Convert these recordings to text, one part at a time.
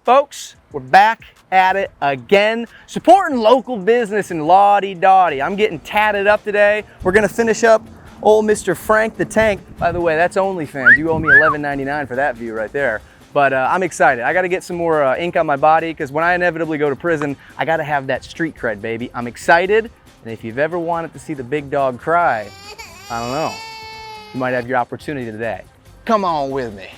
Folks, we're back at it again, supporting local business and lawdy-dawdy. I'm getting tatted up today. We're gonna finish up old Mr. Frank the Tank. By the way, that's OnlyFans. You owe me $11.99 for that view right there. But I'm excited. I gotta get some more ink on my body because when I inevitably go to prison, I gotta have that street cred, baby. I'm excited, and if you've ever wanted to see the big dog cry, I don't know, you might have your opportunity today. Come on with me.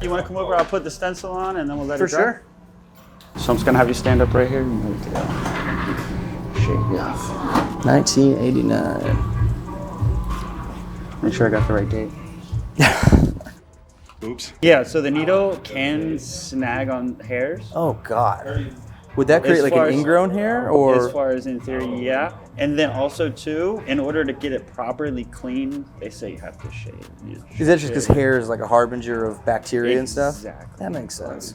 You want to come over? I'll put the stencil on and then we'll let it dry. For sure. So I'm just going to have you stand up right here and ready to go. Shake it off. 1989. Make sure I got the right date. Oops. Yeah, so the needle can snag on hairs. Oh God. Would that create like an ingrown hair or? As far as in theory, yeah. And then also too, in order to get it properly clean, they say you have to shave. Is that just because hair is like a harbinger of bacteria and stuff? Exactly. That makes sense.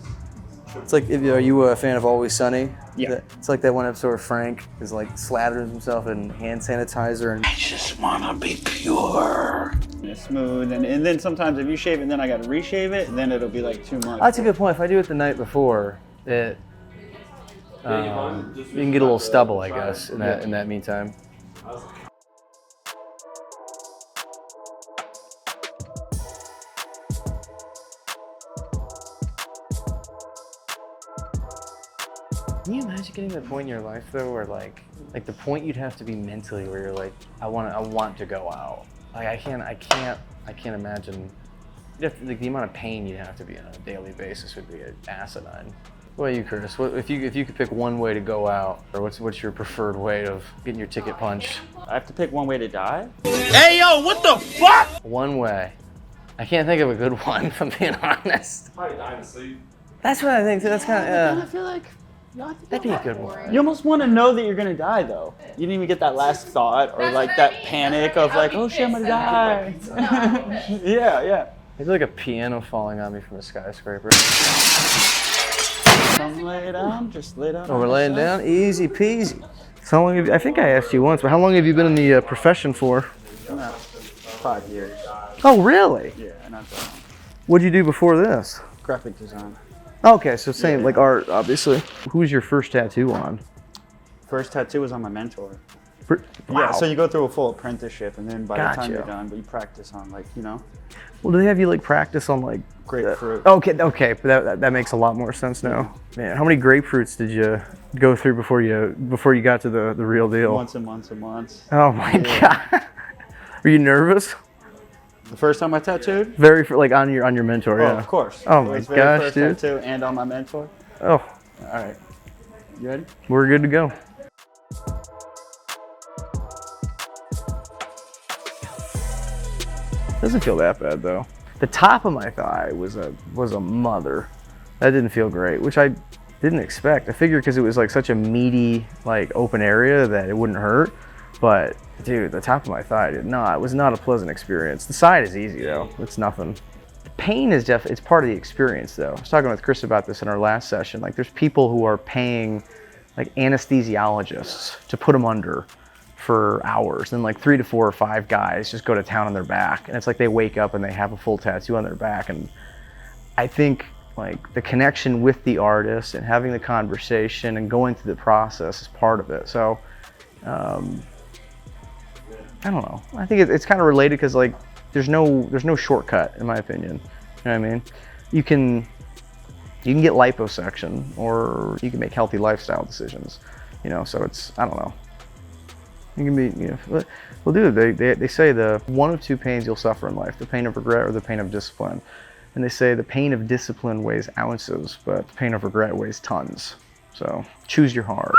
It's like, are you a fan of Always Sunny? Yeah. It's like that one episode where Frank is like slathers himself in hand sanitizer and I just wanna be pure. And it's smooth, and then sometimes if you shave it, then I gotta reshave it, and then it'll be like too much. That's a good point. If I do it the night before, you can get a little stubble, I guess, in that meantime. Can you imagine getting to the point in your life though, where like the point you'd have to be mentally, where you're like, I want to go out. Like I can't imagine. Like the amount of pain you'd have to be on a daily basis would be asinine. What about you, Chris? If you could pick one way to go out, or what's your preferred way of getting your ticket punched? I have to pick one way to die? Hey, yo, what the fuck? One way. I can't think of a good one, if I'm being honest. Probably dying to sleep. That's what I think. So that's kind of. I feel like That'd be a good one. you almost want to know that you're gonna die, though. You didn't even get that last thought or like that panic of like, oh shit, I'm gonna die. Yeah. I feel like a piano falling on me from a skyscraper. Don't lay down, just lay down. Oh, we're laying down? Easy peasy. So how long I think I asked you once, but how long have you been in the profession for? 5 years. Oh, really? Yeah, not that long. What'd you do before this? Graphic design. Okay, so same, like art, obviously. Who was your first tattoo on? First tattoo was on my mentor. Wow. Yeah, so you go through a full apprenticeship, and then by the time Gotcha. you're done, but you practice on like, Well, do they have you like practice on like grapefruit. Okay, but that makes a lot more sense now. Man, how many grapefruits did you go through before you got to the real deal? Months and months and months. Oh my God. Were you nervous? The first time I tattooed? Very like on your mentor, yeah. Oh, of course. Oh It my was very gosh, first dude. tattoo and on my mentor. Oh, All right. You ready? we're good to go. Doesn't feel that bad though. The top of my thigh was a mother. That didn't feel great, which I didn't expect. I figured because it was like such a meaty, like open area that it wouldn't hurt. But dude, the top of my thigh it was not a pleasant experience. The side is easy though, it's nothing. The pain is it's part of the experience though. I was talking with Chris about this in our last session. Like there's people who are paying like anesthesiologists to put them under for hours, and like 3 to 4 or 5 guys just go to town on their back, and it's like they wake up and they have a full tattoo on their back. And I think like the connection with the artist and having the conversation and going through the process is part of it. So I don't know, I think it's kind of related because like there's no shortcut in my opinion. You know what I mean? You can get liposuction or you can make healthy lifestyle decisions, so it's, I don't know. You can be, well, dude, they say the one of 2 pains you'll suffer in life, the pain of regret or the pain of discipline. And they say the pain of discipline weighs ounces, but the pain of regret weighs tons. So choose your hard.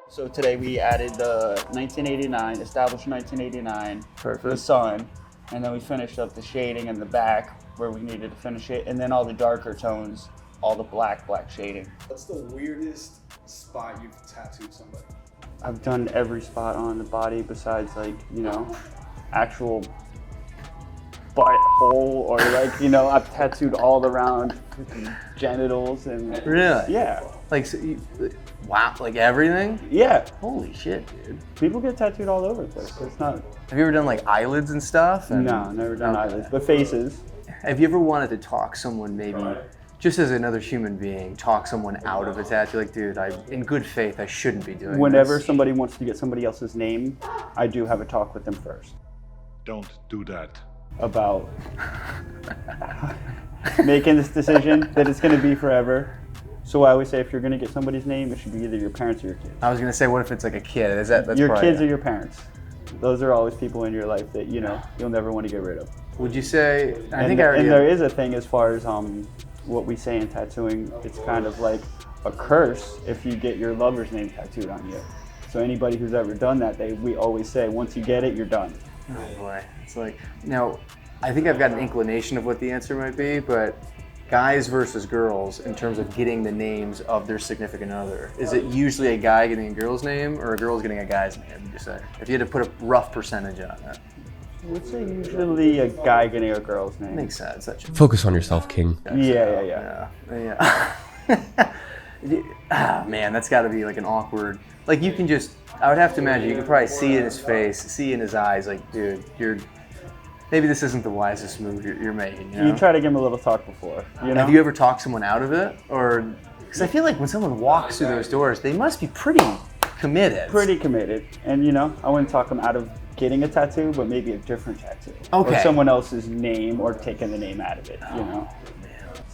So today we added the 1989, established 1989, Perfect. the sun, and then we finished up the shading in the back where we needed to finish it, and then all the darker tones, all the black shading. What's the weirdest spot you've tattooed somebody? I've done every spot on the body besides like, you know, actual butthole or like, you know, I've tattooed all around genitals and Really? yeah. Like, wow, like everything? Yeah. Holy shit, dude. People get tattooed all over the place. It's not. Have you ever done like eyelids and stuff? No, never done eyelids, but faces. Have you ever wanted to talk someone maybe, just as another human being, talk someone out of a tattoo? Like, dude, in good faith, I shouldn't be doing Whenever this. somebody wants to get somebody else's name, I do have a talk with them first Don't do that. about making this decision that it's going to be forever. So I always say if you're going to get somebody's name, it should be either your parents or your kids. I was gonna say, what if it's like a kid? That's Your probably, kids or your parents. Those are always people in your life that, you know, you'll never want to get rid of. Would you say, And there is a thing as far as what we say in tattooing, it's kind of like a curse if you get your lover's name tattooed on you. So anybody who's ever done that, we always say, once you get it, you're done. Oh boy, it's like, now, I think I've got an inclination of what the answer might be, but guys versus girls in terms of getting the names of their significant other. Is it usually a guy getting a girl's name or a girl's getting a guy's name, would you say? If you had to put a rough percentage on it. I would say usually a guy getting a girl's name. Makes sense. Focus on yourself, King. Yeah. Ah, man, that's got to be like an awkward, like you can just, I would have to imagine, you could probably see in his face, see in his eyes, like, dude, maybe this isn't the wisest move you're making, you know? You try to give him a little talk before, you know? Have you ever talked someone out of it? Or, because I feel like when someone walks through those doors, they must be pretty committed. Pretty committed. And, you know, I wouldn't talk them out of getting a tattoo, but maybe a different tattoo. Okay. Or someone else's name or taking the name out of it, you know?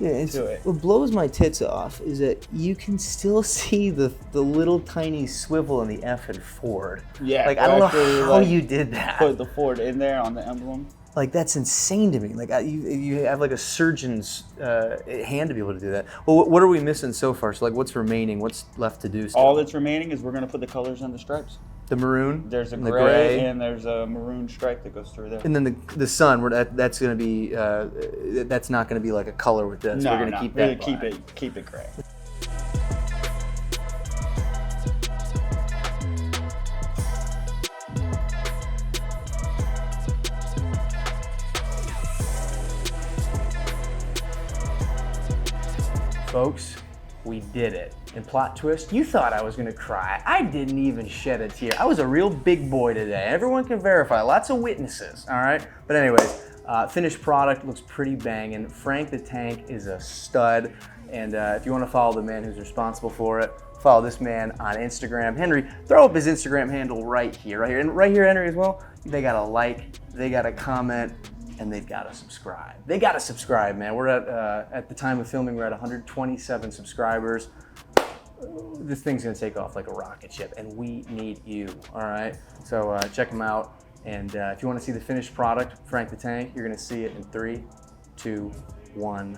Yeah, what blows my tits off is that you can still see the little tiny swivel in the F in Ford. Yeah. Like, I don't know actually, how you did that. Put the Ford in there on the emblem. Like, that's insane to me. Like, you have like a surgeon's hand to be able to do that. Well, what are we missing so far? So, like, what's remaining? What's left to do still? All that's remaining is we're going to put the colors on the stripes. The maroon? There's a and the gray and there's a maroon stripe that goes through there. And then the sun, that's going to be, that's not going to be like a color with this. No, We're going to keep that black. keep it gray. Folks, we did it. And plot twist, you thought I was gonna cry. I didn't even shed a tear. I was a real big boy today. Everyone can verify, lots of witnesses, all right? But anyways, finished product looks pretty banging. Frank the Tank is a stud. And if you wanna follow the man who's responsible for it, follow this man on Instagram. Henry, throw up his Instagram handle right here. And right here, Henry, as well, they gotta like, they gotta comment, and they've got to subscribe. They got to subscribe, man. We're at the time of filming, we're at 127 subscribers. This thing's gonna take off like a rocket ship, and we need you, all right? So check them out, and if you wanna see the finished product, Frank the Tank, you're gonna see it in 3, 2, 1.